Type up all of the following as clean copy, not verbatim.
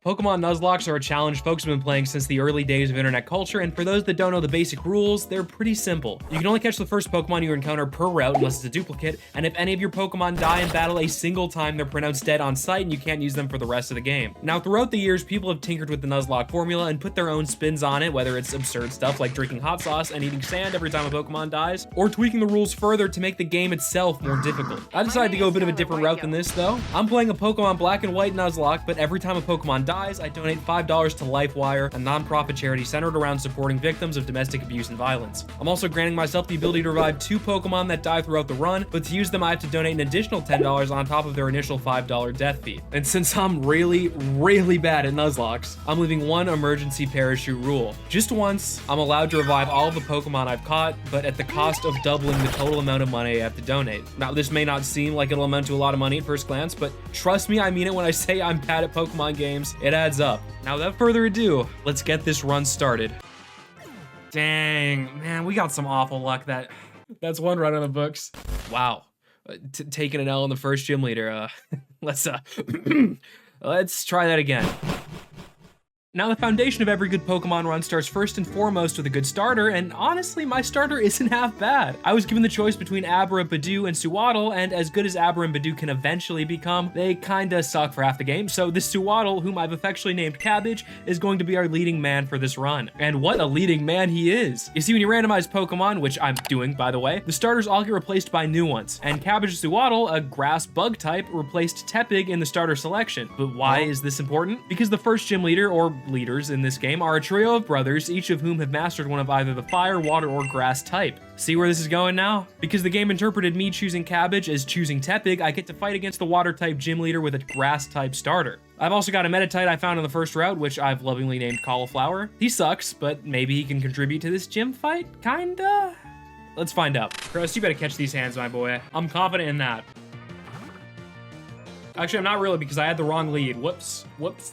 Pokemon Nuzlocks are a challenge folks have been playing since the early days of internet culture, and for those that don't know the basic rules, they're pretty simple. You can only catch the first Pokemon you encounter per route unless it's a duplicate, and if any of your Pokemon die in battle a single time, they're pronounced dead on sight and you can't use them for the rest of the game. Now, throughout the years, people have tinkered with the Nuzlocke formula and put their own spins on it, whether it's absurd stuff like drinking hot sauce and eating sand every time a Pokemon dies, or tweaking the rules further to make the game itself more difficult. I decided to go a bit of a different route than this, though. I'm playing a Pokemon Black and White Nuzlocke, but every time a Pokemon dies, I donate $5 to LifeWire, a non-profit charity centered around supporting victims of domestic abuse and violence. I'm also granting myself the ability to revive 2 Pokemon that die throughout the run, but to use them I have to donate an additional $10 on top of their initial $5 death fee. And since I'm really bad at Nuzlocks, I'm leaving one emergency parachute rule. Just once, I'm allowed to revive all of the Pokemon I've caught, but at the cost of doubling the total amount of money I have to donate. Now, this may not seem like it'll amount to a lot of money at first glance, but trust me, I mean it when I say I'm bad at Pokemon games. It adds up. Now, without further ado, let's get this run started. Dang, man, we got some awful luck. That's one run in the books. Wow, taking an L in the first gym leader. Let's try that again. Now, the foundation of every good Pokemon run starts first and foremost with a good starter, and honestly, my starter isn't half bad. I was given the choice between Abra, Badoo, and Sewaddle, and as good as Abra and Badoo can eventually become, they kinda suck for half the game, so this Sewaddle, whom I've affectionately named Cabbage, is going to be our leading man for this run. And what a leading man he is! You see, when you randomize Pokemon, which I'm doing, by the way, the starters all get replaced by new ones, and Cabbage Sewaddle, a grass bug type, replaced Tepig in the starter selection. But why is this important? Because the first gym leader, or leaders in this game, are a trio of brothers, each of whom have mastered one of either the fire, water, or grass type. See where this is going now? Because the game interpreted me choosing Cabbage as choosing Tepig, I get to fight against the water type gym leader with a grass type starter. I've also got a Meditite I found in the first route, which I've lovingly named Cauliflower. He sucks, but maybe he can contribute to this gym fight, kinda? Let's find out. Chris, you better catch these hands, my boy. I'm confident in that. Actually, I'm not really, because I had the wrong lead. Whoops,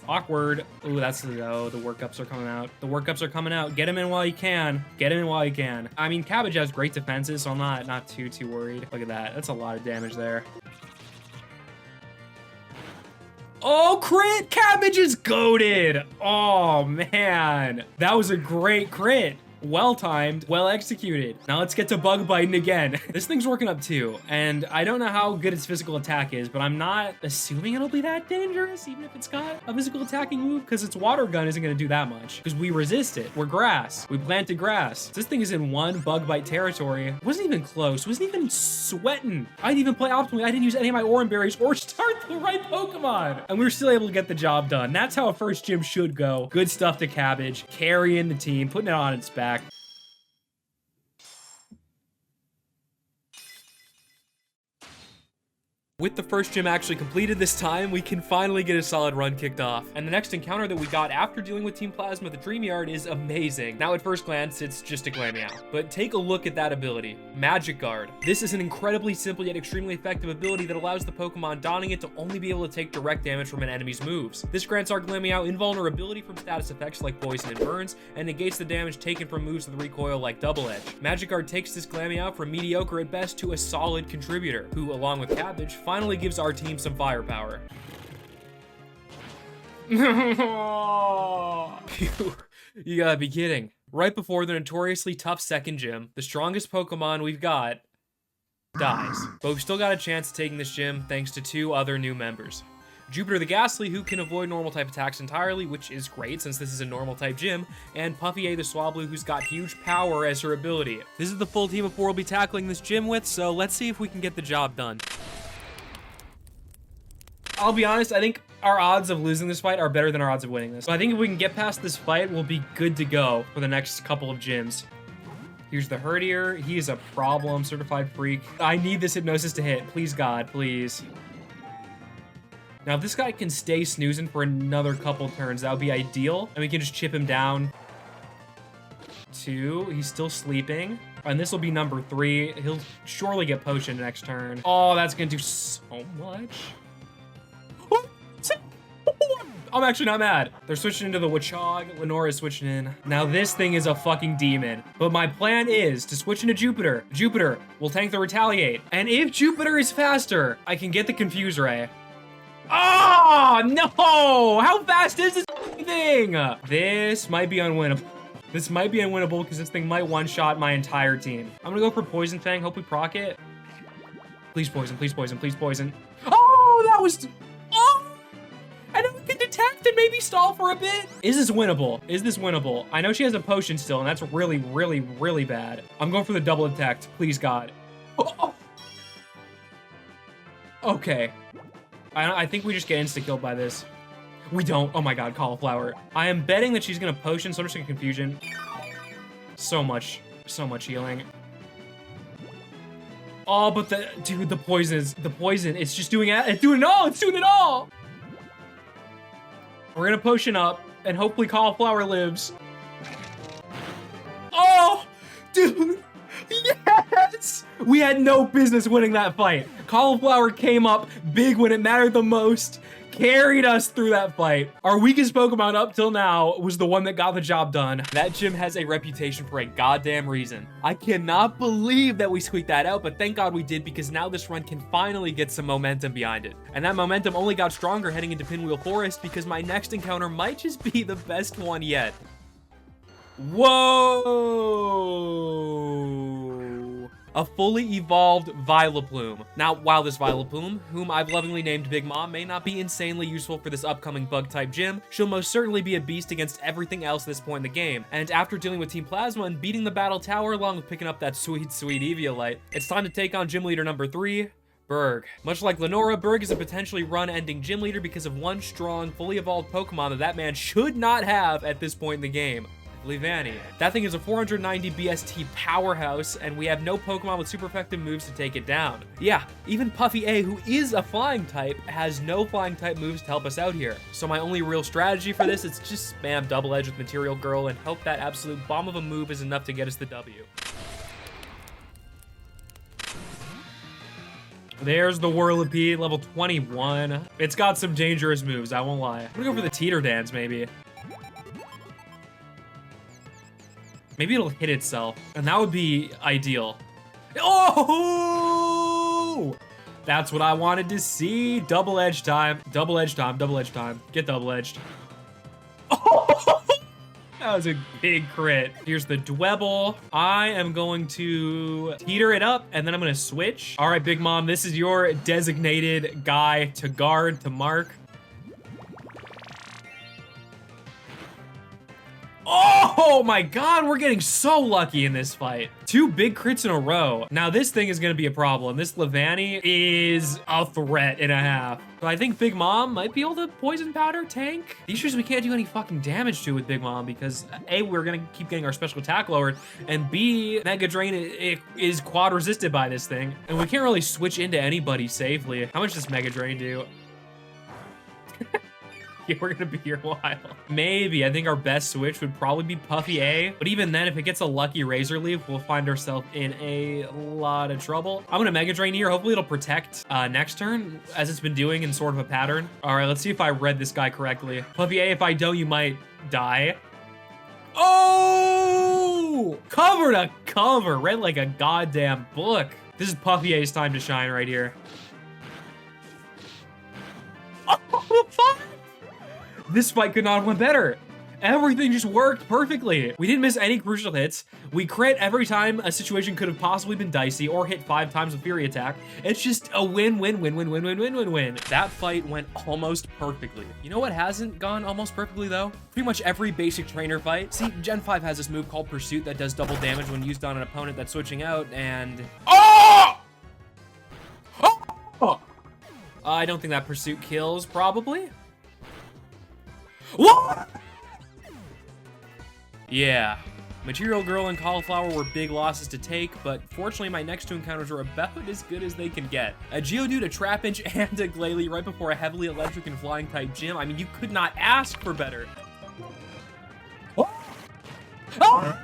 awkward. Ooh, the workups are coming out. The workups are coming out. Get him in while you can. Get him in while you can. I mean, Cabbage has great defenses, so I'm not too worried. Look at that. That's a lot of damage there. Oh, crit! Cabbage is goated! Oh, man. That was a great crit. Well-timed, well-executed. Now let's get to bug biting again. This thing's working up too, and I don't know how good its physical attack is, but I'm not assuming it'll be that dangerous, even if it's got a physical attacking move, because its water gun isn't gonna do that much, because we resist it. We're grass. We planted grass. This thing is in one bug bite territory. Wasn't even close. Wasn't even sweating. I didn't even play optimally. I didn't use any of my Oran Berries or start the right Pokemon, and we were still able to get the job done. That's how a first gym should go. Good stuff to Cabbage, carrying the team, putting it on its back. With the first gym actually completed this time, we can finally get a solid run kicked off. And the next encounter that we got after dealing with Team Plasma at the Dream Yard is amazing. Now at first glance, it's just a Glameow, but take a look at that ability, Magic Guard. This is an incredibly simple yet extremely effective ability that allows the Pokemon donning it to only be able to take direct damage from an enemy's moves. This grants our Glameow invulnerability from status effects like Poison and Burns, and negates the damage taken from moves with recoil like Double Edge. Magic Guard takes this Glameow from mediocre at best to a solid contributor, who along with Cabbage, finally gives our team some firepower. You gotta be kidding. Right before the notoriously tough second gym, the strongest Pokemon we've got dies. But we've still got a chance of taking this gym thanks to 2 other new members. Jupiter the Ghastly, who can avoid normal type attacks entirely, which is great since this is a normal type gym, and Puffy A the Swablu, who's got huge power as her ability. This is the full team of 4 we'll be tackling this gym with, so let's see if we can get the job done. I'll be honest, I think our odds of losing this fight are better than our odds of winning this. So I think if we can get past this fight, we'll be good to go for the next couple of gyms. Here's the Herdier. He is a problem, certified freak. I need this hypnosis to hit. Please, God, please. Now, if this guy can stay snoozing for another couple turns, that would be ideal. And we can just chip him down. 2, he's still sleeping. And this will be number 3. He'll surely get potioned next turn. Oh, that's gonna do so much. I'm actually not mad. They're switching into the Wachog. Lenore is switching in. Now this thing is a fucking demon. But my plan is to switch into Jupiter. Jupiter will tank the Retaliate. And if Jupiter is faster, I can get the Confuse Ray. Oh, no! How fast is this thing? This might be unwinnable. This might be unwinnable because this thing might one-shot my entire team. I'm gonna go for Poison Fang. Hope we proc it. Please poison, please poison, please poison. Oh, that was... Oh! I know we can detect and maybe stall for a bit. Is this winnable? Is this winnable? I know she has a potion still, and that's really, really, really bad. I'm going for the double detect. Please, God. Oh. Okay. I think we just get insta-killed by this. We don't. Oh my God, cauliflower. I am betting that she's gonna potion, so I'm just gonna confusion. So much healing. Oh, but dude, the poison, it's just doing it. It's doing it all. We're gonna potion up, and hopefully cauliflower lives. Oh, dude, yes! We had no business winning that fight. Cauliflower came up big when it mattered the most, carried us through that fight. Our weakest Pokemon up till now was the one that got the job done. That gym has a reputation for a goddamn reason. I cannot believe that we squeaked that out, but thank God we did, because now this run can finally get some momentum behind it. And that momentum only got stronger heading into Pinwheel Forest, because my next encounter might just be the best one yet. Whoa! A fully evolved Vileplume. Now, while this Vileplume, whom I've lovingly named Big Mom, may not be insanely useful for this upcoming bug-type gym, she'll most certainly be a beast against everything else at this point in the game. And after dealing with Team Plasma and beating the Battle Tower along with picking up that sweet, sweet Eviolite, it's time to take on Gym Leader number 3, Berg. Much like Glimmora, Berg is a potentially run-ending gym leader because of one strong, fully evolved Pokemon that man should not have at this point in the game. Leavanny. That thing is a 490 BST powerhouse, and we have no Pokemon with super effective moves to take it down. Yeah, even Puffy A, who is a flying type, has no flying type moves to help us out here. So my only real strategy for this is just spam Double Edge with Material Girl and hope that absolute bomb of a move is enough to get us the W. There's the Whirlipede, level 21. It's got some dangerous moves, I won't lie. I'm gonna go for the Teeter Dance, maybe. Maybe it'll hit itself, and that would be ideal. Oh! That's what I wanted to see. Double edge time. Double edge time. Double edge time. Get double edged. Oh! That was a big crit. Here's the Dwebble. I am going to teeter it up, and then I'm going to switch. All right, Big Mom, this is your designated guy to guard, to mark. Oh my God, we're getting so lucky in this fight. 2 big crits in a row. Now this thing is gonna be a problem. This Leavanny is a threat and a half. So I think Big Mom might be able to poison powder tank. The issue is we can't do any fucking damage to with Big Mom because A, we're gonna keep getting our special attack lowered, and B, Mega Drain is quad resisted by this thing. And we can't really switch into anybody safely. How much does Mega Drain do? Yeah, we're gonna be here a while. Maybe, I think our best switch would probably be Puffy A, but even then, if it gets a lucky Razor Leaf, we'll find ourselves in a lot of trouble. I'm gonna Mega Drain here. Hopefully it'll protect next turn, as it's been doing in sort of a pattern. All right, let's see if I read this guy correctly. Puffy A, if I don't, you might die. Oh! Cover to cover, read like a goddamn book. This is Puffy A's time to shine right here. Oh, fuck! This fight could not have went better. Everything just worked perfectly. We didn't miss any crucial hits. We crit every time a situation could have possibly been dicey or hit 5 times with Fury Attack. It's just a win, win, win, win, win, win, win, win, win. That fight went almost perfectly. You know what hasn't gone almost perfectly though? Pretty much every basic trainer fight. See, Gen 5 has this move called Pursuit that does double damage when used on an opponent that's switching out, and... Oh! Oh! I don't think that Pursuit kills, probably. What? Yeah, Material Girl and Cauliflower were big losses to take, but fortunately my next 2 encounters are about as good as they can get. A Geodude, a Trapinch, and a Glalie right before a heavily electric and flying type gym. I mean, you could not ask for better. Oh. Oh.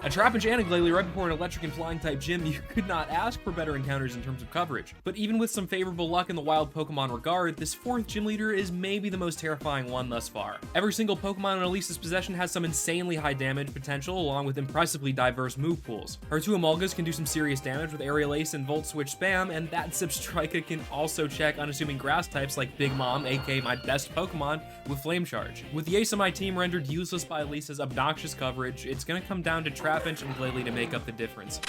A Trapinch and a Glalie right before an electric and flying type gym, you could not ask for better encounters in terms of coverage. But even with some favorable luck in the wild Pokemon regard, this 4th gym leader is maybe the most terrifying one thus far. Every single Pokemon in Elisa's possession has some insanely high damage potential along with impressively diverse move pools. Her 2 Emolgas can do some serious damage with Aerial Ace and Volt Switch spam, and that Zipstrika can also check unassuming grass types like Big Mom, aka my best Pokemon, with Flame Charge. With the ace of my team rendered useless by Elisa's obnoxious coverage, it's gonna come down to Trapinch and Glalie to make up the difference.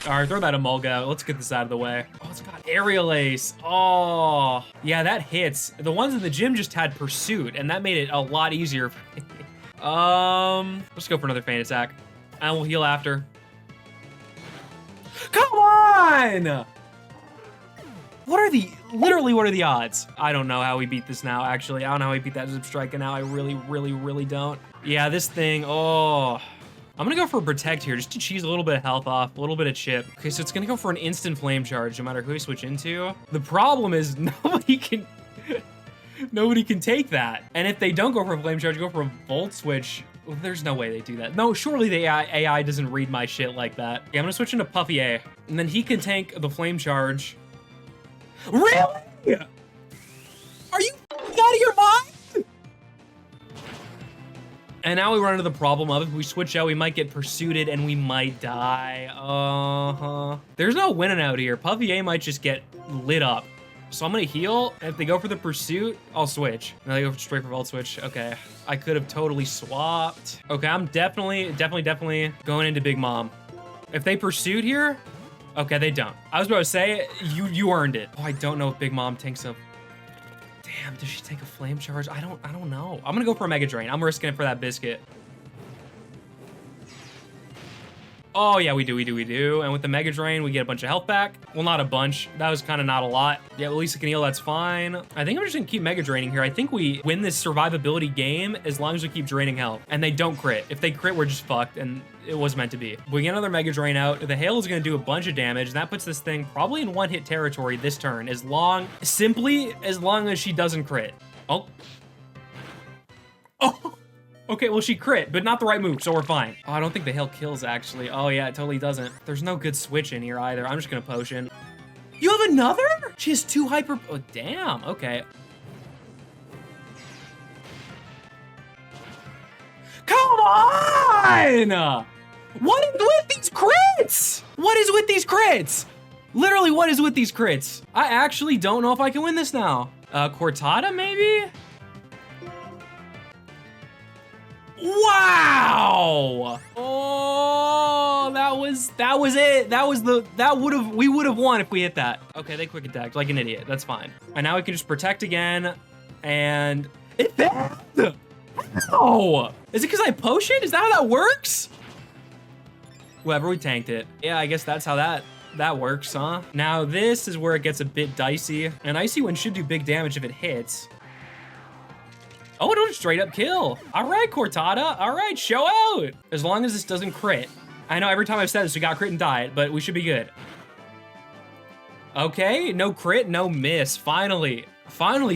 All right, throw that Emolga out. Let's get this out of the way. Oh, it's got Aerial Ace. Oh, yeah, that hits. The ones in the gym just had Pursuit, and that made it a lot easier for me. Let's go for another Feint Attack, and we'll heal after. Come on! Literally, what are the odds? I don't know how we beat this now, actually. I don't know how we beat that Zipstrika now. I really don't. Yeah, this thing, oh. I'm gonna go for a Protect here, just to cheese a little bit of health off, a little bit of chip. Okay, so it's gonna go for an instant Flame Charge, no matter who I switch into. The problem is nobody can take that. And if they don't go for a Flame Charge, go for a Volt Switch. Well, there's no way they do that. No, surely the AI doesn't read my shit like that. Yeah, I'm gonna switch into Puffy A, and then he can tank the Flame Charge. Really? Are you out of your mind? And now we run into the problem of if we switch out, we might get pursued and we might die. There's no winning out here. Puffy A might just get lit up. So I'm gonna heal, and if they go for the pursuit, I'll switch. And they go straight for Volt Switch. Okay, I could have totally swapped. Okay, I'm definitely going into Big Mom. If they pursued here, okay, they don't. I was about to say, you earned it. Oh, I don't know if Big Mom tanks a... Damn, does she take a Flame Charge? I don't know. I'm gonna go for a Mega Drain. I'm risking it for that biscuit. Oh yeah, we do. And with the Mega Drain, we get a bunch of health back. Well, not a bunch. That was kind of not a lot. Yeah, at least it can heal, that's fine. I think I'm just gonna keep Mega Draining here. I think we win this survivability game as long as we keep draining health. And they don't crit. If they crit, we're just fucked, and it was meant to be. We get another Mega Drain out. The Hail is gonna do a bunch of damage, and that puts this thing probably in one-hit territory this turn, simply as long as she doesn't crit. Oh. Oh. Okay, well, she crit, but not the right move, so we're fine. Oh, I don't think the Hail kills, actually. Oh, yeah, it totally doesn't. There's no good switch in here either. I'm just gonna Potion. You have another? She has 2 hyper... Oh, damn. Okay. Come on! What is with these crits? What is with these crits? Literally, what is with these crits? I actually don't know if I can win this now. Cortana, maybe? Wow! Oh, that was it. We would have won if we hit that. Okay, they quick attacked like an idiot. That's fine. And now we can just protect again, and it failed. How? Is it because I potioned? Is that how that works? Whatever, we tanked it. Yeah, I guess that's how that works, huh? Now this is where it gets a bit dicey. An Icy Wind should do big damage if it hits. Oh, it'll just straight up kill. All right, Cortana. All right, show out. As long as this doesn't crit. I know every time I've said this, we got crit and died, but we should be good. Okay, no crit, no miss. Finally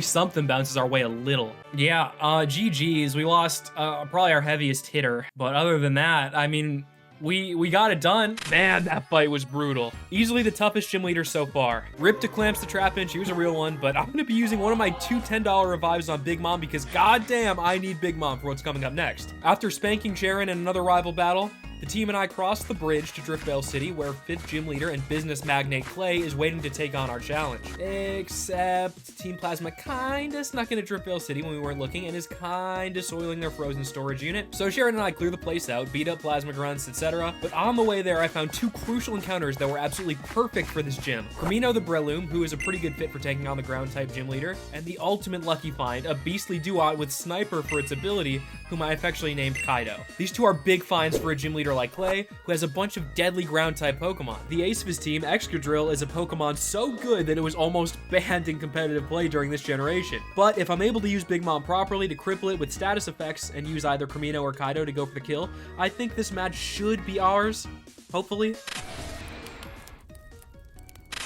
something bounces our way a little. Yeah, GG's. We lost probably our heaviest hitter. But other than that, I mean, we got it done. Man, that fight was brutal. Easily the toughest gym leader so far. Rip to Clamps the Trapinch, he was a real one, but I'm gonna be using one of my 2 $10 revives on Big Mom because goddamn, I need Big Mom for what's coming up next. After spanking Sharon in another rival battle, the team and I crossed the bridge to Driftvale City, where 5th gym leader and business magnate Clay is waiting to take on our challenge. Except Team Plasma kinda snuck into Driftvale City when we weren't looking and is kinda soiling their frozen storage unit. So Sharon and I clear the place out, beat up Plasma Grunts, etc. But on the way there, I found 2 crucial encounters that were absolutely perfect for this gym. Cremino the Breloom, who is a pretty good fit for taking on the ground type gym leader, and the ultimate lucky find, a beastly duot with Sniper for its ability, whom I affectionately named Kaido. These 2 are big finds for a gym leader like Clay, who has a bunch of deadly ground type Pokemon. The ace of his team, Excadrill, is a Pokemon so good that it was almost banned in competitive play during this generation. But if I'm able to use Big Mom properly to cripple it with status effects and use either Cremino or Kaido to go for the kill, I think this match should be ours, hopefully.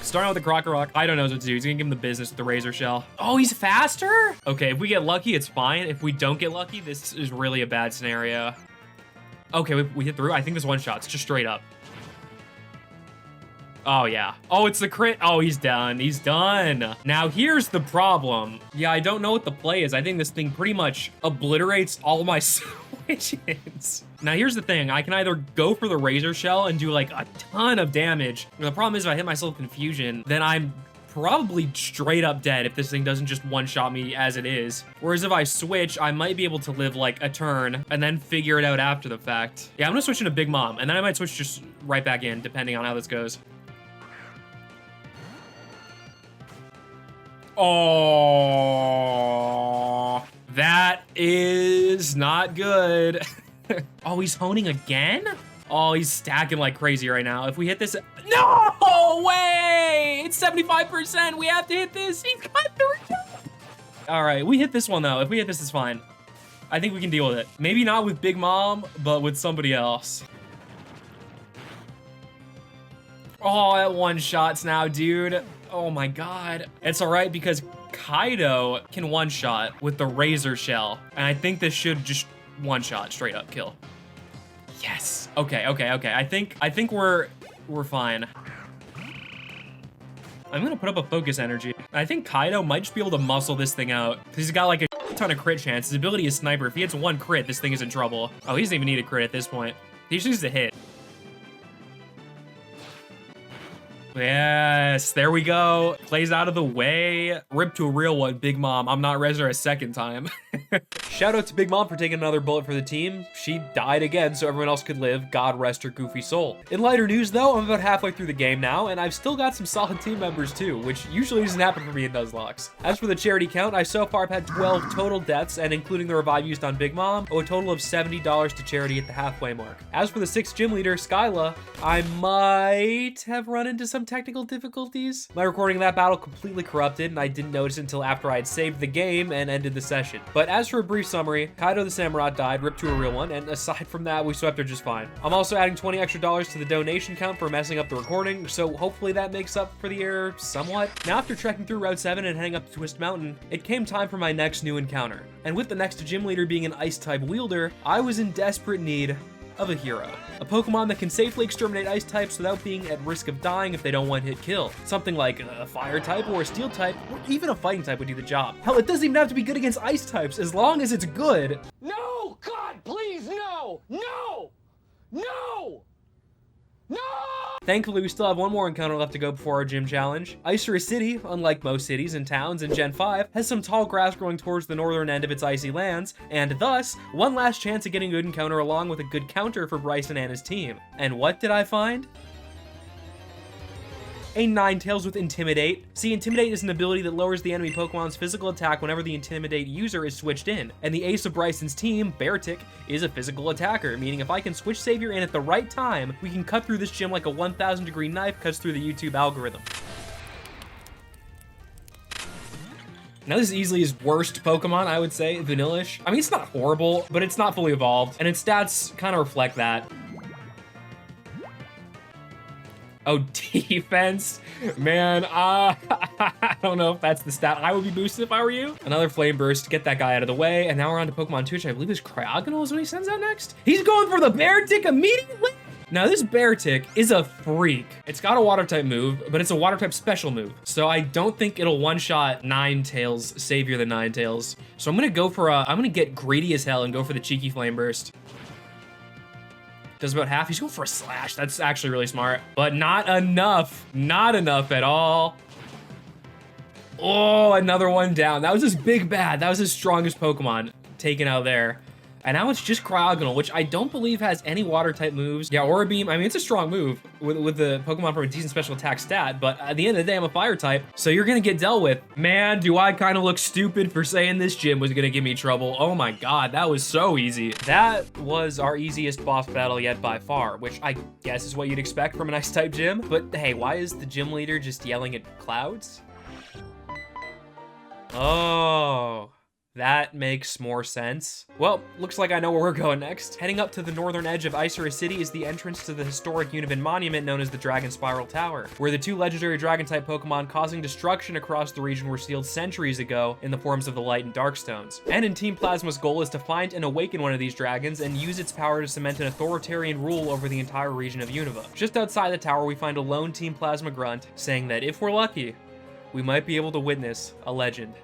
Starting out with the Krokorok, I don't know what to do. He's gonna give him the business with the Razor Shell. Oh, he's faster? Okay, if we get lucky, it's fine. If we don't get lucky, this is really a bad scenario. Okay, we hit through. I think this one shot's just straight up. Oh, yeah. Oh, it's the crit. Oh, he's done. He's done. Now, here's the problem. Yeah, I don't know what the play is. I think this thing pretty much obliterates all my switches. Now, here's the thing. I can either go for the Razor Shell and do, like, a ton of damage. The problem is if I hit myself with Confusion, then I'm probably straight up dead if this thing doesn't just one-shot me as it is. Whereas if I switch, I might be able to live like a turn and then figure it out after the fact. Yeah, I'm gonna switch into Big Mom, and then I might switch just right back in, depending on how this goes. Oh, that is not good. Oh, he's honing again? Oh, he's stacking like crazy right now. If we hit this, no way! It's 75%. We have to hit this. He's got 3. All right, we hit this one though. If we hit this, it's fine. I think we can deal with it. Maybe not with Big Mom, but with somebody else. Oh, that one shots now, dude. Oh my God. It's all right because Kaido can one shot with the Razor Shell. And I think this should just one shot straight up kill. Yes. Okay. I think we're fine. I'm gonna put up a focus energy. I think Kaido might just be able to muscle this thing out because he's got like a ton of crit chance. His ability is sniper. If he hits one crit, this thing is in trouble. Oh, he doesn't even need a crit at this point. He just needs to hit. Yes, there we go. Plays out of the way. Rip to a real one, Big Mom. I'm not res her a second time. Shout out to Big Mom for taking another bullet for the team. She died again so everyone else could live. God rest her goofy soul. In lighter news though, I'm about halfway through the game now, and I've still got some solid team members too, which usually doesn't happen for me in Nuzlocke. As for the charity count, I so far have had 12 total deaths, and including the revive used on Big Mom, owe a total of $70 to charity at the halfway mark. As for the 6th gym leader, Skyla, I might have run into some technical difficulties. My recording of that battle completely corrupted, and I didn't notice it until after I had saved the game and ended the session. But as for a brief summary, Kaido the Samurai died, ripped to a real one, and aside from that, we swept her just fine. I'm also adding $20 extra to the donation count for messing up the recording, so hopefully that makes up for the error somewhat. Now after trekking through Route 7 and heading up to Twist Mountain, it came time for my next new encounter. And with the next gym leader being an Ice-type wielder, I was in desperate need of a hero. A Pokemon that can safely exterminate ice types without being at risk of dying if they don't one-hit kill. Something like a fire type or a steel type, or even a fighting type would do the job. Hell, it doesn't even have to be good against ice types, as long as it's good. No! God, please, no! No! No! No! Thankfully, we still have one more encounter left to go before our gym challenge. Icera City, unlike most cities and towns in Gen 5, has some tall grass growing towards the northern end of its icy lands, and thus, one last chance at getting a good encounter along with a good counter for Bryson and his team. And what did I find? A Ninetales with Intimidate. See, Intimidate is an ability that lowers the enemy Pokemon's physical attack whenever the Intimidate user is switched in. And the ace of Bryson's team, Beartic, is a physical attacker, meaning if I can switch Savior in at the right time, we can cut through this gym like a 1,000-degree knife cuts through the YouTube algorithm. Now this is easily his worst Pokemon, I would say, Vanillish. I mean, it's not horrible, but it's not fully evolved, and its stats kind of reflect that. Oh, defense? Man, I don't know if that's the stat I would be boosted if I were you. Another Flame Burst to get that guy out of the way, and now we're on to Pokemon 2, which I believe is Cryogonal is what he sends out next. He's going for the Beartic immediately? Now this Beartic is a freak. It's got a water type move, but it's a water type special move. So I don't think it'll one-shot Ninetales, Savior the Ninetales. So I'm gonna go for I'm gonna get greedy as hell and go for the cheeky Flame Burst. Does about half. He's going for a slash. That's actually really smart, but not enough. Not enough at all. Oh, another one down. That was his big bad. That was his strongest Pokemon taken out there. And now it's just Cryogonal, which I don't believe has any water type moves. Yeah, Aura Beam, I mean, it's a strong move with the Pokemon from a decent special attack stat, but at the end of the day, I'm a fire type, so you're gonna get dealt with. Man, do I kind of look stupid for saying this gym was gonna give me trouble. Oh my God, that was so easy. That was our easiest boss battle yet by far, which I guess is what you'd expect from an ice type gym. But hey, why is the gym leader just yelling at clouds? Oh. That makes more sense. Well, looks like I know where we're going next. Heading up to the northern edge of Isera City is the entrance to the historic Univin monument known as the Dragon Spiral Tower, where the 2 legendary Dragon-type Pokemon causing destruction across the region were sealed centuries ago in the forms of the Light and Dark Stones. And in Team Plasma's goal is to find and awaken one of these dragons and use its power to cement an authoritarian rule over the entire region of Unova. Just outside the tower, we find a lone Team Plasma grunt saying that if we're lucky, we might be able to witness a legend.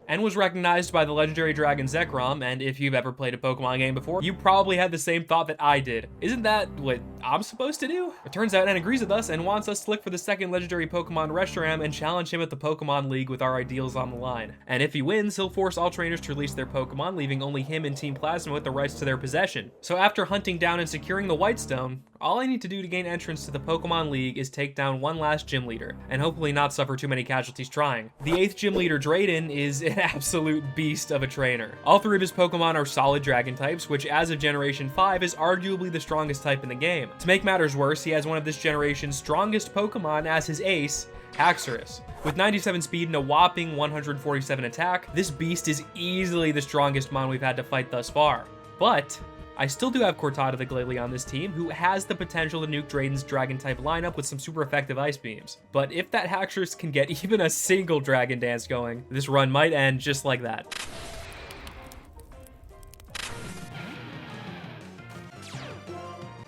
And was recognized by the legendary dragon Zekrom, and if you've ever played a Pokemon game before, you probably had the same thought that I did. Isn't that what I'm supposed to do? It turns out N agrees with us and wants us to look for the second legendary Pokemon Reshiram and challenge him at the Pokemon League with our ideals on the line. And if he wins, he'll force all trainers to release their Pokemon, leaving only him and Team Plasma with the rights to their possession. So after hunting down and securing the White Stone, all I need to do to gain entrance to the Pokemon League is take down one last gym leader, and hopefully not suffer too many casualties trying. The 8th gym leader, Drayden, is an absolute beast of a trainer. All 3 of his Pokemon are solid dragon types, which as of Generation 5 is arguably the strongest type in the game. To make matters worse, he has one of this generation's strongest Pokemon as his ace, Haxorus. With 97 speed and a whopping 147 attack, this beast is easily the strongest mon we've had to fight thus far. But I still do have Cortana the Glalie on this team, who has the potential to nuke Drayden's Dragon-type lineup with some super effective Ice Beams. But if that Haxorus can get even a single Dragon Dance going, this run might end just like that.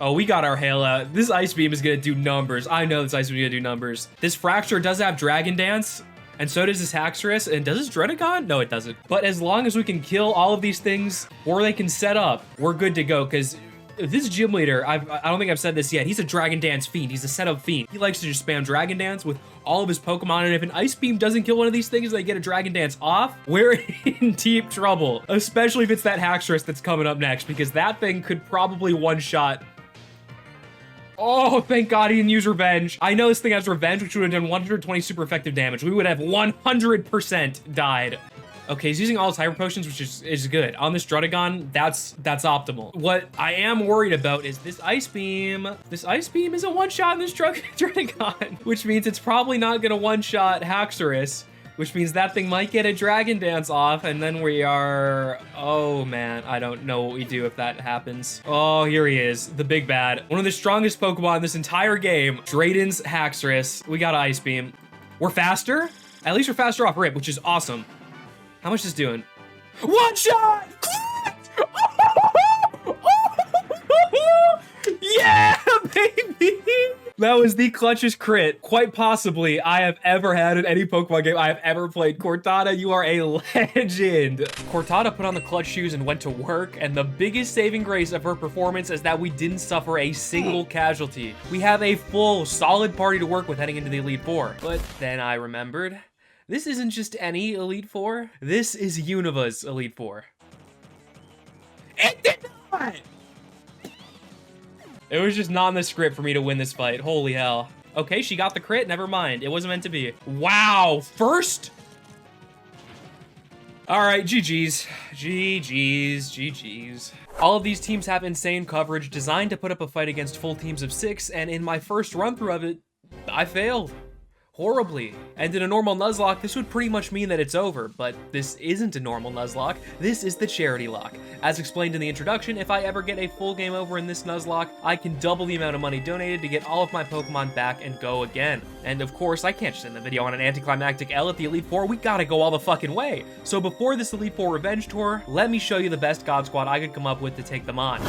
Oh, we got our hail out. This Ice Beam is gonna do numbers. I know this Ice Beam is gonna do numbers. This Fracture does have Dragon Dance, and so does this Haxorus, and does this Drenagon? No, it doesn't. But as long as we can kill all of these things, or they can set up, we're good to go, because this gym leader, I don't think I've said this yet, he's a Dragon Dance fiend. He's a setup fiend. He likes to just spam Dragon Dance with all of his Pokemon, and if an Ice Beam doesn't kill one of these things, they get a Dragon Dance off, we're in deep trouble. Especially if it's that Haxorus that's coming up next, because that thing could probably one-shot. Oh, thank God he didn't use Revenge. I know this thing has Revenge, which would have done 120 super effective damage. We would have 100% died. Okay, he's using all his Hyper Potions, which is good. On this Drenagon, that's optimal. What I am worried about is this Ice Beam. This Ice Beam is a one-shot in this Drenagon, which means it's probably not gonna one-shot Haxorus, which means that thing might get a Dragon Dance off, and then we are, oh man, I don't know what we do if that happens. Oh, here he is, the big bad. One of the strongest Pokemon in this entire game, Drayden's Haxorus. We got an Ice Beam. We're faster? At least we're faster off rip, which is awesome. How much is this doing? One shot! Yeah, baby! That was the clutchest crit, quite possibly, I have ever had in any Pokemon game I have ever played. Cortana, you are a legend. Cortana put on the clutch shoes and went to work, and the biggest saving grace of her performance is that we didn't suffer a single casualty. We have a full, solid party to work with heading into the Elite Four. But then I remembered, this isn't just any Elite Four. This is Unova's Elite Four. It did not! It was just not in the script for me to win this fight. Holy hell. Okay, she got the crit. Never mind. It wasn't meant to be. Wow. First? All right, GG's. GG's. All of these teams have insane coverage designed to put up a fight against full teams of 6, and in my first run through of it, I failed. Horribly. And in a normal Nuzlocke, this would pretty much mean that it's over, but this isn't a normal Nuzlocke. This is the charity lock. As explained in the introduction, if I ever get a full game over in this Nuzlocke, I can double the amount of money donated to get all of my Pokemon back and go again. And of course, I can't just end the video on an anticlimactic L at the Elite Four. We gotta go all the fucking way. So before this Elite Four Revenge Tour, let me show you the best God Squad I could come up with to take them on.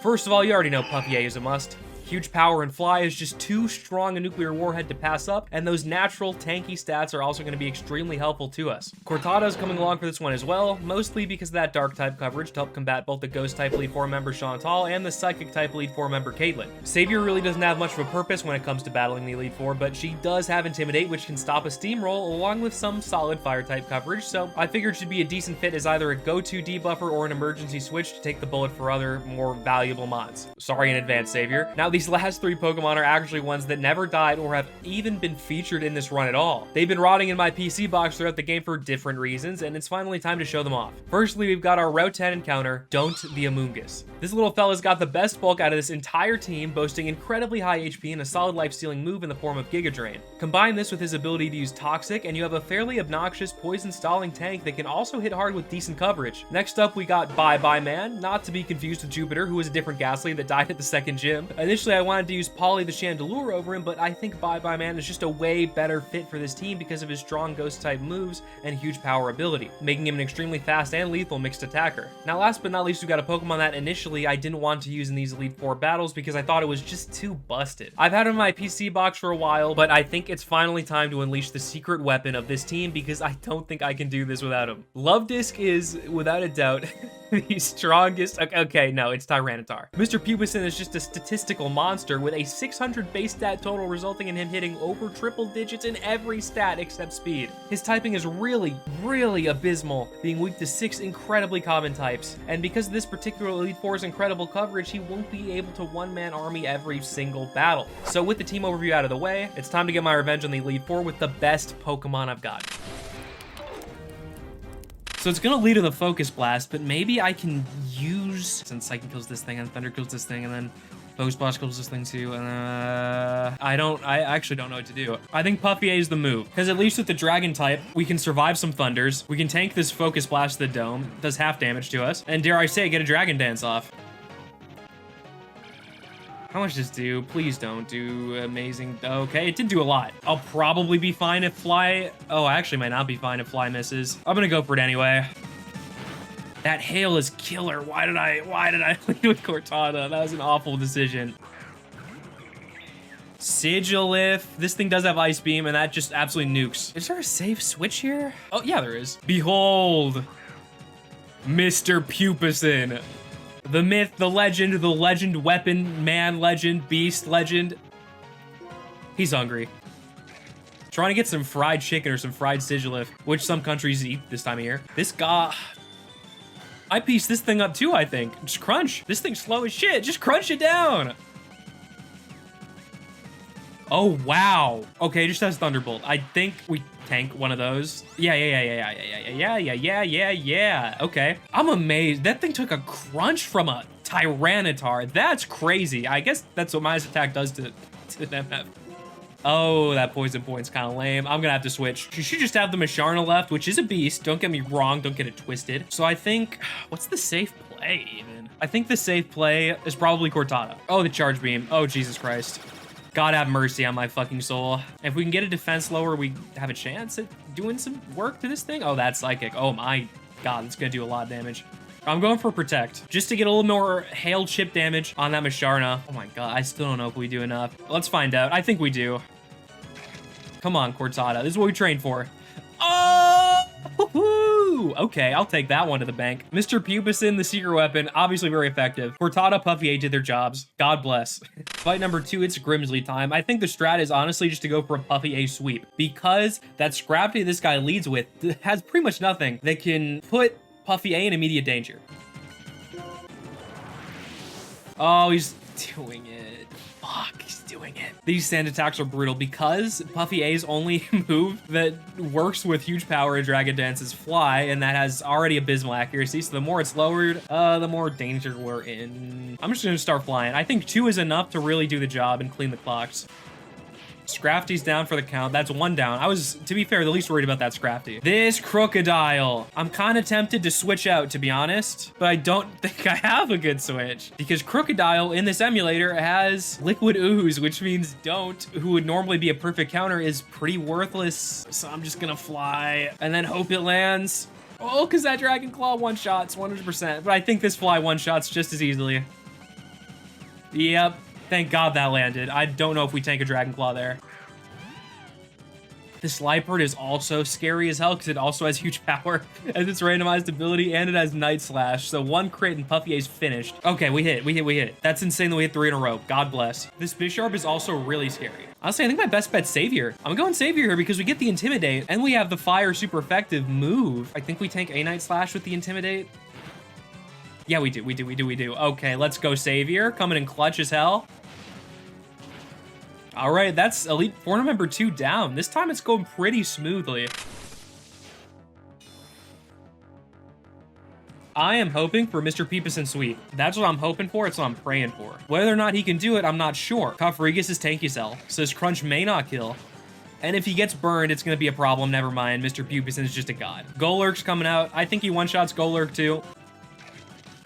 First of all, you already know Puffy A is a must. Huge power and fly is just too strong a nuclear warhead to pass up, and those natural tanky stats are also going to be extremely helpful to us. Cortana's coming along for this one as well, mostly because of that dark type coverage to help combat both the ghost type Elite Four member Chantal and the psychic type Elite Four member Caitlyn. Savior really doesn't have much of a purpose when it comes to battling the Elite Four, but she does have Intimidate, which can stop a steamroll along with some solid fire type coverage, so I figured she'd be a decent fit as either a go-to debuffer or an emergency switch to take the bullet for other, more valuable mods. Sorry in advance, Savior. Now, these last 3 Pokemon are actually ones that never died or have even been featured in this run at all. They've been rotting in my PC box throughout the game for different reasons, and it's finally time to show them off. Firstly, we've got our Route 10 encounter, Don't the Amoonguss. This little fella's got the best bulk out of this entire team, boasting incredibly high HP and a solid life-stealing move in the form of Giga Drain. Combine this with his ability to use Toxic, and you have a fairly obnoxious poison-stalling tank that can also hit hard with decent coverage. Next up, we got Bye Bye Man, not to be confused with Jupiter, who is a different Ghastly that died at the second gym. Initially, I wanted to use Polly the Chandelure over him, but I think Bye Bye Man is just a way better fit for this team because of his strong Ghost-type moves and huge power ability, making him an extremely fast and lethal mixed attacker. Now, last but not least, we got a Pokemon that initially I didn't want to use in these Elite Four battles because I thought it was just too busted. I've had him in my PC box for a while, but I think it's finally time to unleash the secret weapon of this team because I don't think I can do this without him. Love Disc is, without a doubt, the strongest. Okay, no, it's Tyranitar. Mr. Pubison is just a statistical monster with a 600 base stat total, resulting in him hitting over triple digits in every stat except speed. His typing is really, really abysmal, being weak to 6 incredibly common types. And because of this particular Elite Four's incredible coverage, he won't be able to one-man army every single battle. So with the team overview out of the way, it's time to get my revenge on the Elite Four with the best Pokemon I've got. So it's gonna lead to the Focus Blast, but maybe I can use, since Psychic kills this thing and Thunder kills this thing and then Focus Blast kills this thing too, and I actually don't know what to do. I think Puffy A is the move, because at least with the Dragon type, we can survive some Thunders, we can tank this Focus Blast to the Dome, does half damage to us, and dare I say, get a Dragon Dance off. How much does this do? Please don't do amazing. Okay, it did do a lot. I'll probably be fine if Fly... Oh, I actually might not be fine if Fly misses. I'm gonna go for it anyway. That hail is killer. Why did I lead with Cortana? That was an awful decision. Sigilif. This thing does have Ice Beam, and that just absolutely nukes. Is there a safe switch here? Oh, yeah, there is. Behold, Mr. Pupison. The myth, the legend, weapon, man legend, beast legend. He's hungry. Trying to get some fried chicken or some fried Sigilif, which some countries eat this time of year. This guy... I pieced this thing up too, I think. Just crunch. This thing's slow as shit. Just crunch it down. Oh, wow. Okay, just has Thunderbolt. I think we tank one of those. Yeah. Okay. I'm amazed. That thing took a crunch from a Tyranitar. That's crazy. I guess that's what my attack does to them. Oh, that poison point's kind of lame. I'm gonna have to switch. She should just have the Masharna left, which is a beast. Don't get me wrong. Don't get it twisted. So I think, what's the safe play even? I think the safe play is probably Cortana. Oh, the Charge Beam. Oh, Jesus Christ. God have mercy on my fucking soul. If we can get a defense lower, we have a chance at doing some work to this thing. Oh, that's Psychic. Oh my God, it's gonna do a lot of damage. I'm going for Protect, just to get a little more hail chip damage on that Masharna. Oh my God, I still don't know if we do enough. Let's find out. I think we do. Come on, Cortana. This is what we trained for. Oh! Woohoo! Okay, I'll take that one to the bank. Mr. Pubison, the secret weapon, obviously very effective. Cortana, Puffy A did their jobs. God bless. Fight number 2, it's Grimsley time. I think the strat is honestly just to go for a Puffy A sweep, because that Scrafty this guy leads with has pretty much nothing that can put Puffy A in immediate danger. Oh, he's doing it. Fuck, he's doing it. These sand attacks are brutal because Puffy A's only move that works with huge power in Dragon Dance is Fly, and that has already abysmal accuracy, so the more it's lowered, the more danger we're in. I'm just gonna start flying. I think 2 is enough to really do the job and clean the clocks. Scrafty's down for the count. That's 1 down. I was, to be fair, the least worried about that Scrafty. This Crocodile. I'm kind of tempted to switch out, to be honest, but I don't think I have a good switch because Crocodile in this emulator has Liquid Ooze, which means Don't, who would normally be a perfect counter, is pretty worthless. So I'm just gonna fly and then hope it lands. Oh, because that Dragon Claw one-shots 100%, but I think this Fly one-shots just as easily. Yep. Thank God that landed. I don't know if we tank a Dragon Claw there. This Liepard is also scary as hell because it also has huge power as its randomized ability, and it has Night Slash. So 1 crit and Puffy A's finished. Okay, we hit it. That's insane that we hit 3 in a row. God bless. This Bisharp is also really scary. Honestly, I think my best bet's Savior. I'm going Savior here because we get the Intimidate and we have the Fire super effective move. I think we tank a Night Slash with the Intimidate. Yeah, we do. Okay, let's go Savior. Coming in clutch as hell. All right, that's Elite Four number 2 down. This time it's going pretty smoothly. I am hoping for Mr. Peepus sweep. That's what I'm hoping for. It's what I'm praying for. Whether or not he can do it, I'm not sure. Kofrigus is tanky cell, so his crunch may not kill. And if he gets burned, it's going to be a problem. Never mind. Mr. Peepus is just a god. Golurk's coming out. I think he one-shots Golurk too.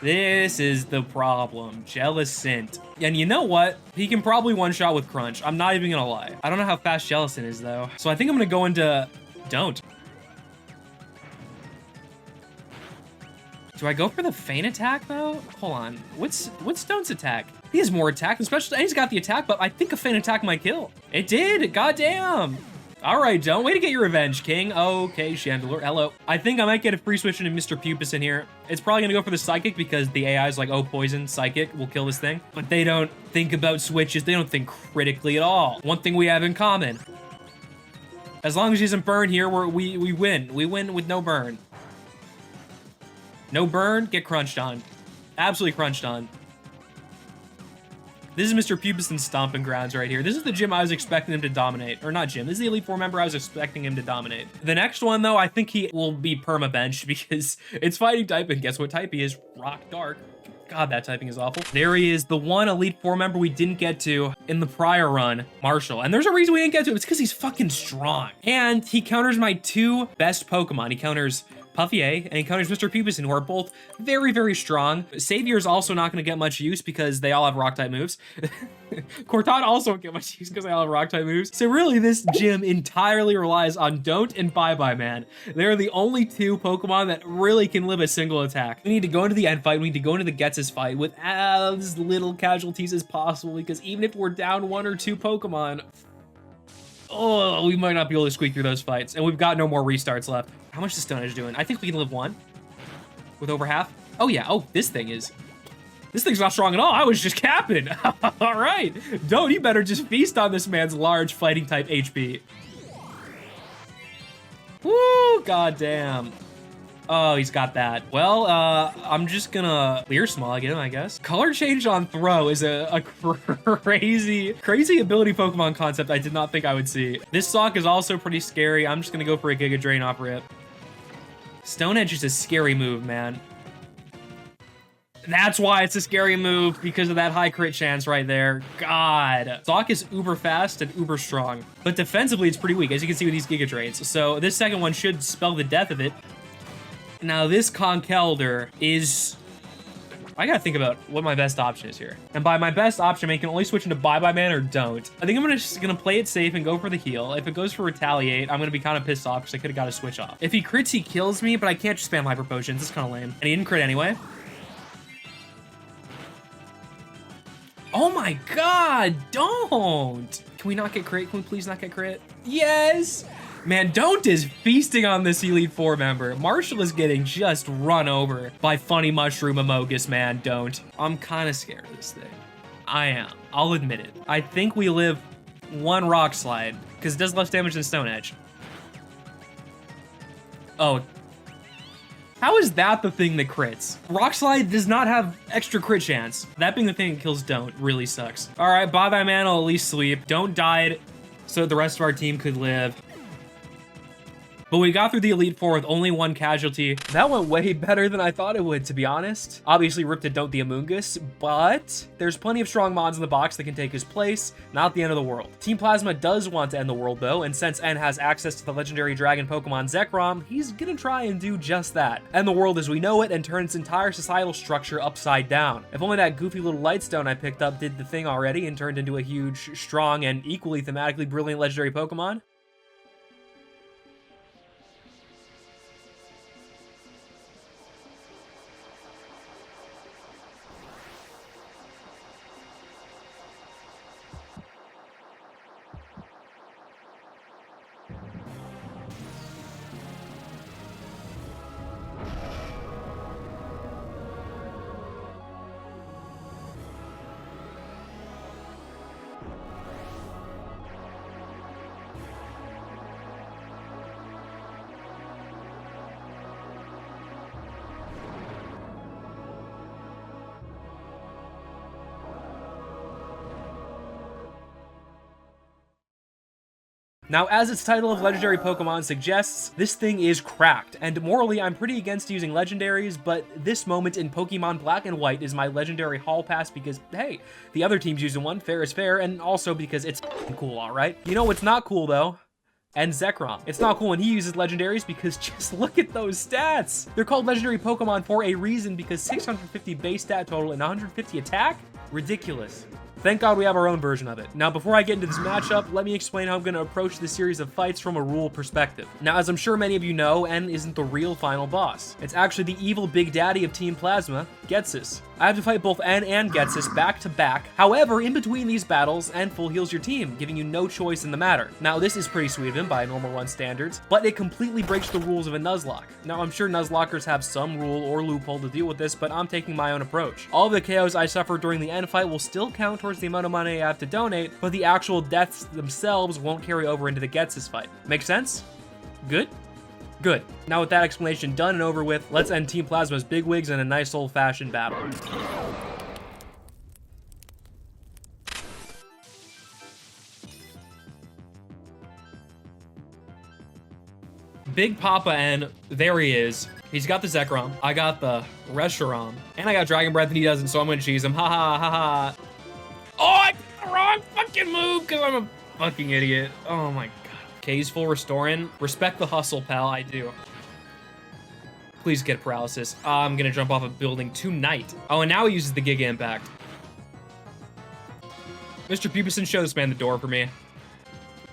This is the problem. Jellicent. And you know what? He can probably one-shot with Crunch. I'm not even gonna lie. I don't know how fast Jellicent is, though. So I think I'm gonna go into Don't. Do I go for the feint attack, though? Hold on. What's Stone's attack? He has more attack, especially, and he's got the attack, but I think a feint attack might kill. It did! Goddamn! All right, Don't. Way to get your revenge, King. Okay, Chandelure. Hello. I think I might get a free switch into Mr. Pupus in here. It's probably gonna go for the Psychic because the AI is like, oh, poison, Psychic will kill this thing. But they don't think about switches. They don't think critically at all. One thing we have in common. As long as he doesn't burn here, we win. We win with no burn. No burn, get crunched on. Absolutely crunched on. This is Mr. Pubison's stomping grounds right here. This is the gym I was expecting him to dominate. Or not gym, this is the Elite Four member I was expecting him to dominate. The next one, though, I think he will be perma-benched because it's fighting type, and guess what type he is? Rock Dark. God, that typing is awful. There he is, the one Elite Four member we didn't get to in the prior run, Marshall. And there's a reason we didn't get to it. It's because he's fucking strong. And he counters my two best Pokemon. He counters Puffy A, and he counters Mr. Pubison, who are both very, very strong. Savior is also not going to get much use because they all have Rock-type moves. Cortana also won't get much use because they all have Rock-type moves. So really, this gym entirely relies on Don't and Bye-Bye Man. They're the only two Pokemon that really can live a single attack. We need to go into the end fight. We need to go into the Ghetsis fight with as little casualties as possible because even if we're down one or two Pokemon, oh, we might not be able to squeak through those fights. And we've got no more restarts left. How much is Stone Edge doing? I think we can live one with over half. Oh yeah, oh, this thing's not strong at all. I was just capping. All right, Don't, you better just feast on this man's large fighting type HP. Woo, goddamn. Oh, he's got that. Well, I'm just gonna Clear Smog him, I guess. Color change on throw is a crazy ability Pokemon concept I did not think I would see. This Sock is also pretty scary. I'm just gonna go for a Giga Drain off rip. Stone Edge is a scary move, man. That's why it's a scary move, because of that high crit chance right there. God. Sock is uber fast and uber strong, but defensively it's pretty weak, as you can see with these Giga Drains. So this second one should spell the death of it. Now this Conkeldurr is... I gotta think about what my best option is here. And by my best option, I can only switch into Bye-Bye Man or Don't. I think I'm just gonna play it safe and go for the heal. If it goes for Retaliate, I'm gonna be kind of pissed off because I could have got a switch off. If he crits, he kills me, but I can't just spam Hyper Potions. It's kind of lame. And he didn't crit anyway. Oh my god, don't! Can we not get crit? Can we please not get crit? Yes! Man, Don't is feasting on this Elite Four member. Marshall is getting just run over by Funny Mushroom Amogus, man, Don't. I'm kind of scared of this thing. I am. I'll admit it. I think we live one Rock Slide, because it does less damage than Stone Edge. Oh. How is that the thing that crits? Rock Slide does not have extra crit chance. That being the thing that kills Don't really sucks. All right, Bye-Bye Man will at least sleep. Don't died, so the rest of our team could live. But we got through the Elite Four with only one casualty. That went way better than I thought it would, to be honest. Obviously ripped to Don't the Amoonguss, but there's plenty of strong mods in the box that can take his place. Not the end of the world. Team Plasma does want to end the world though, and since N has access to the legendary dragon Pokemon Zekrom, he's gonna try and do just that. End the world as we know it and turn its entire societal structure upside down. If only that goofy little Lightstone I picked up did the thing already and turned into a huge, strong, and equally thematically brilliant legendary Pokemon. Now, as its title of Legendary Pokemon suggests, this thing is cracked, and morally, I'm pretty against using legendaries, but this moment in Pokemon Black and White is my legendary hall pass because, hey, the other team's using one, fair is fair, and also because it's cool, alright? You know what's not cool, though? And Zekrom. It's not cool when he uses legendaries because just look at those stats. They're called legendary Pokemon for a reason because 650 base stat total and 150 attack? Ridiculous. Thank God we have our own version of it. Now, before I get into this matchup, let me explain how I'm going to approach this series of fights from a rule perspective. Now, as I'm sure many of you know, N isn't the real final boss. It's actually the evil big daddy of Team Plasma, Ghetsis. I have to fight both N and Ghetsis back to back. However, in between these battles, N full heals your team, giving you no choice in the matter. Now, this is pretty sweet of him by normal run standards, but it completely breaks the rules of a Nuzlocke. Now, I'm sure Nuzlockers have some rule or loophole to deal with this, but I'm taking my own approach. All of the KOs I suffered during the N fight will still count towards the amount of money I have to donate, but the actual deaths themselves won't carry over into the Ghetsis fight. Make sense? Good? Good. Now with that explanation done and over with, let's end Team Plasma's bigwigs in a nice old-fashioned battle. Big Papa N, there he is. He's got the Zekrom, I got the Reshiram, and I got Dragon Breath and he doesn't, so I'm gonna cheese him. Ha ha ha ha. Oh, I did the wrong fucking move because I'm a fucking idiot. Oh my god. K's full restoring. Respect the hustle, pal, I do. Please get paralysis. I'm gonna jump off a building tonight. Oh, and now he uses the Giga Impact. Mr. Pubison, show this man the door for me.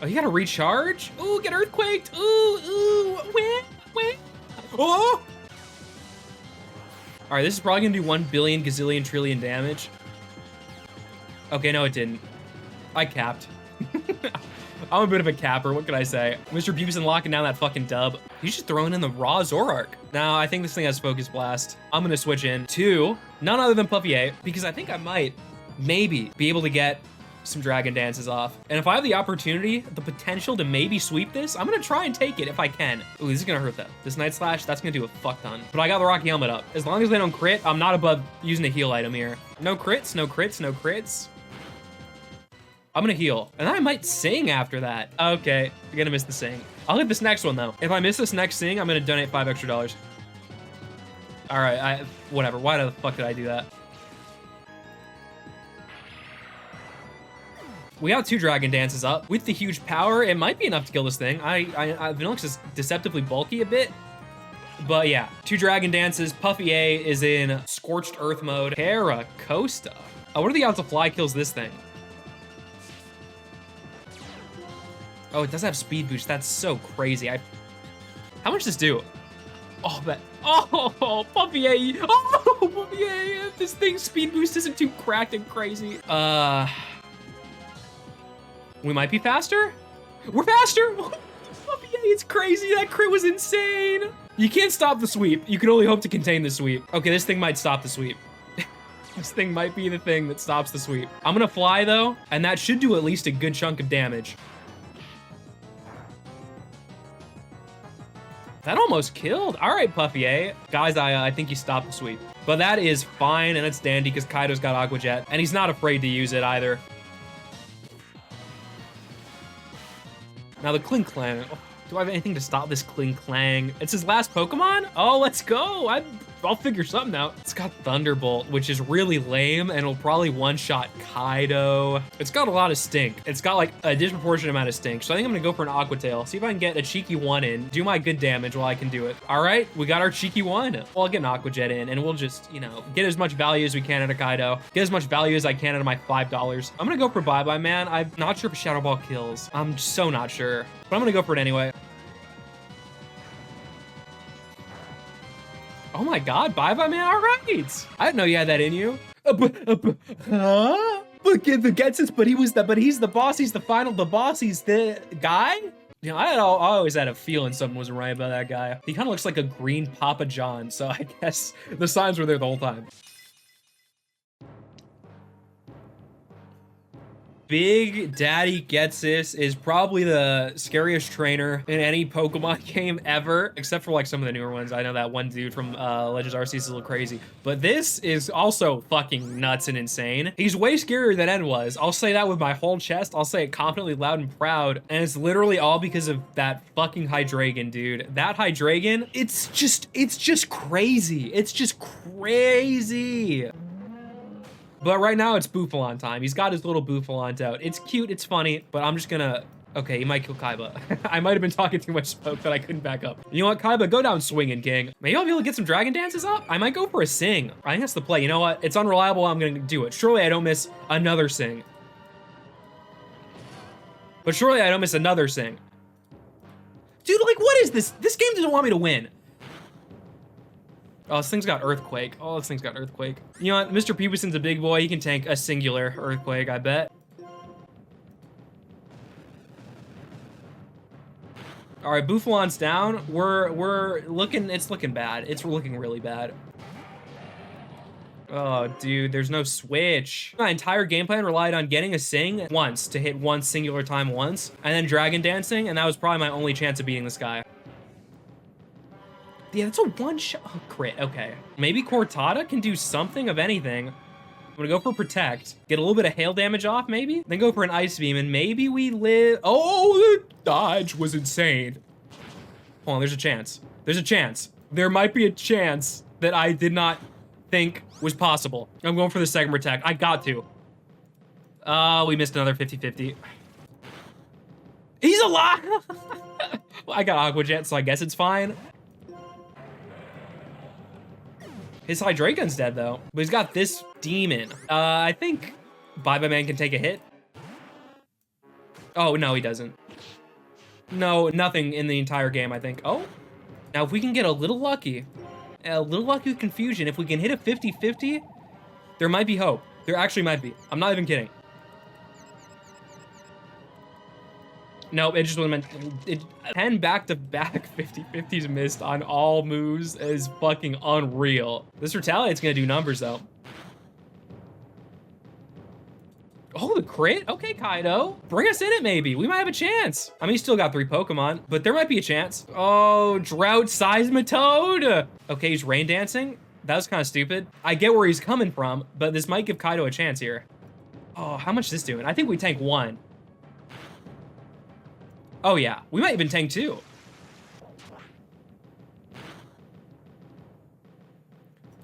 Oh, you gotta recharge? Ooh, get earthquaked. Ooh, wait. Oh! All right, this is probably gonna do 1 billion gazillion trillion damage. Okay, no, it didn't. I capped. I'm a bit of a capper, what can I say? Mr. Pubison locking down that fucking dub. He's just throwing in the raw Zoroark. Now, I think this thing has Focus Blast. I'm gonna switch in to none other than Puffy A, because I think I might, maybe, be able to get some Dragon Dances off. And if I have the opportunity, the potential to maybe sweep this, I'm gonna try and take it if I can. Ooh, this is gonna hurt though. This Night Slash, that's gonna do a fuck ton. But I got the Rocky Helmet up. As long as they don't crit, I'm not above using a heal item here. No crits, no crits, no crits. I'm gonna heal. And I might sing after that. Okay, I'm gonna miss the sing. I'll hit this next one though. If I miss this next sing, I'm gonna donate $5 extra. All right, whatever. Why the fuck did I do that? We got 2 Dragon Dances up. With the huge power, it might be enough to kill this thing. Vanillix is deceptively bulky a bit. But yeah, 2 Dragon Dances. Puffy A is in Scorched Earth mode. Terracosta. Oh, what are the odds a fly kills this thing? Oh, it does have speed boost. That's so crazy. How much does this do? Oh, that. Oh, Puffy A. Oh, Puffy A. This thing's speed boost isn't too cracked and crazy. We might be faster. We're faster. Puffy A, it's crazy. That crit was insane. You can't stop the sweep. You can only hope to contain the sweep. Okay, this thing might stop the sweep. This thing might be the thing that stops the sweep. I'm gonna fly though, and that should do at least a good chunk of damage. That almost killed. All right, Puffy A. Guys, I think you stopped the sweep. But that is fine, and it's dandy because Kaido's got Aqua Jet, and he's not afraid to use it either. Now the Kling Clang. Oh, do I have anything to stop this Kling Clang? It's his last Pokemon? Oh, let's go. I'll figure something out. It's got Thunderbolt, which is really lame, and it'll probably one-shot Kaido. It's got a lot of stink. It's got like a disproportionate amount of stink, so I think I'm gonna go for an Aqua Tail. See if I can get a cheeky 1 in, do my good damage while I can do it. All right, we got our cheeky 1. Well, I'll get an Aqua Jet in, and we'll just, you know, get as much value as we can out of Kaido. Get as much value as I can out of my $5. I'm gonna go for Bye Bye Man. I'm not sure if Shadow Ball kills. I'm so not sure, but I'm gonna go for it anyway. Oh my god, bye-bye, man, all right. I didn't know you had that in you. But the Ghetsis, but he's the boss, he's the final, the boss, he's the guy? You know, I always had a feeling something wasn't right about that guy. He kind of looks like a green Papa John, so I guess the signs were there the whole time. Big Daddy Ghetsis is probably the scariest trainer in any Pokemon game ever, except for like some of the newer ones. I know that one dude from Legends Arceus is a little crazy, but this is also fucking nuts and insane. He's way scarier than Ed was. I'll say that with my whole chest. I'll say it confidently, loud and proud, and it's literally all because of that fucking Hydreigon, dude. That Hydreigon, it's just crazy. It's just crazy. But right now it's Bufalon time. He's got his little Bufalons out. It's cute, it's funny, but I'm just gonna, okay, he might kill Kaiba. I might have been talking too much smoke that I couldn't back up. You know what, Kaiba, go down swinging, king. Maybe I'll be able to get some Dragon Dances up? I might go for a Sing. I think that's the play. You know what? It's unreliable, I'm gonna do it. Surely I don't miss another Sing. But surely I don't miss another Sing. Dude, like, what is this? This game doesn't want me to win. Oh, this thing's got Earthquake. Oh, this thing's got Earthquake. You know what? Mr. Peeberson's a big boy. He can tank a singular Earthquake, I bet. All right, Bufalon's down. We're looking, it's looking bad. It's looking really bad. Oh, dude, there's no switch. My entire game plan relied on getting a Sing once to hit one singular time once, and then Dragon Dancing, and that was probably my only chance of beating this guy. Yeah, that's a one-shot crit. Okay. Maybe Cortana can do something of anything. I'm gonna go for Protect. Get a little bit of hail damage off, maybe? Then go for an Ice Beam, and maybe we live... Oh, the dodge was insane. Hold on, there's a chance. There's a chance. There might be a chance that I did not think was possible. I'm going for the second Protect. I got to. We missed another 50-50. He's alive! Well, I got Aqua Jet, so I guess it's fine. His Hydreigon's dead, though. But he's got this demon. I think Bye-Bye Man can take a hit. Oh, no, he doesn't. No, nothing in the entire game, I think. Oh, now if we can get a little lucky with Confusion, if we can hit a 50-50, there might be hope. There actually might be. I'm not even kidding. Nope, it just wasn't meant. 10 back-to-back 50-50s missed on all moves is fucking unreal. This Retaliate's gonna do numbers, though. Oh, the crit? Okay, Kaido. Bring us in it, maybe. We might have a chance. I mean, he's still got 3 Pokemon, but there might be a chance. Oh, Drought Seismitoad. Okay, he's Rain Dancing. That was kind of stupid. I get where he's coming from, but this might give Kaido a chance here. Oh, how much is this doing? I think we tank 1. Oh yeah, we might even tank 2.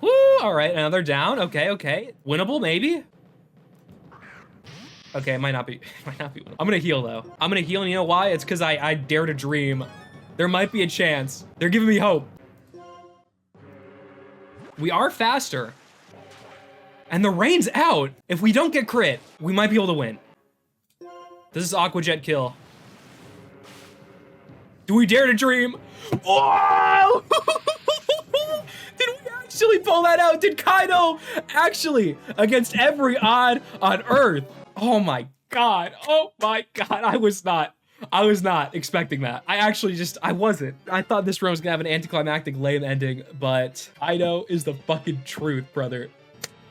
Woo, all right, another down, okay. Winnable, maybe? Okay, it might not be winnable. I'm gonna heal though. I'm gonna heal, and you know why? It's because I dare to dream. There might be a chance. They're giving me hope. We are faster. And the rain's out. If we don't get crit, we might be able to win. This is Aqua Jet kill. Do we dare to dream? Oh! Did we actually pull that out? Did Kaido actually, against every odd on Earth? Oh my God. Oh my God. I was not expecting that. I wasn't. I thought this run was gonna have an anticlimactic lame ending, but Kaido is the fucking truth, brother.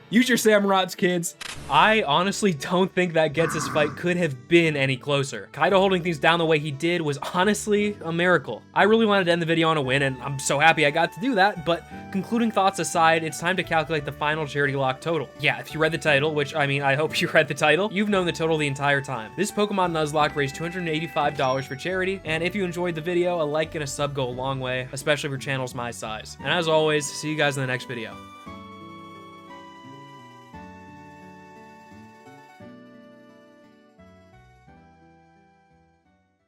Use your Samurats, kids. I honestly don't think that Ghetsis fight could have been any closer. Kaido holding things down the way he did was honestly a miracle. I really wanted to end the video on a win, and I'm so happy I got to do that, but concluding thoughts aside, it's time to calculate the final charity lock total. Yeah, if you read the title, which, I mean, I hope you read the title, you've known the total the entire time. This Pokemon Nuzlocke raised $285 for charity, and if you enjoyed the video, a like and a sub go a long way, especially if your channel's my size. And as always, see you guys in the next video.